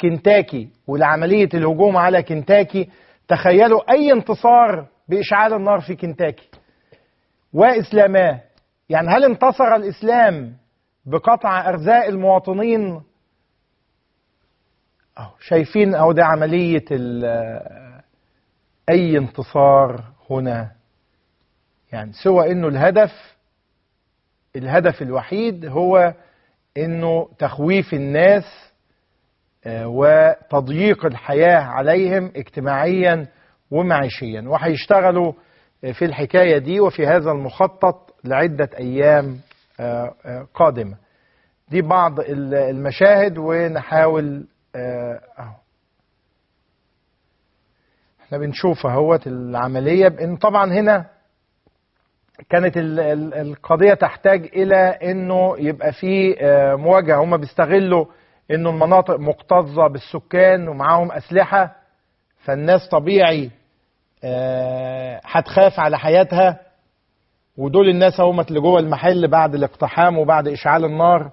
كنتاكي ولعملية الهجوم على كنتاكي. تخيلوا أي انتصار بإشعال النار في كنتاكي وإسلاماه. يعني هل انتصر الإسلام بقطع أرزاق المواطنين؟ شايفين أو ده عملية أي انتصار هنا، يعني سوى أنه الهدف الوحيد هو أنه تخويف الناس وتضييق الحياة عليهم اجتماعيا ومعيشيا، وهيشتغلوا في الحكاية دي وفي هذا المخطط لعدة أيام قادمة. دي بعض المشاهد ونحاول احنا بنشوف اهوت العملية. بان طبعا هنا كانت القضية تحتاج الى انه يبقى في مواجهة. هم بيستغلوا انه المناطق مكتظة بالسكان ومعاهم اسلحة، فالناس طبيعي هتخاف على حياتها، ودول الناس هم اللي جوه المحل بعد الاقتحام وبعد اشعال النار.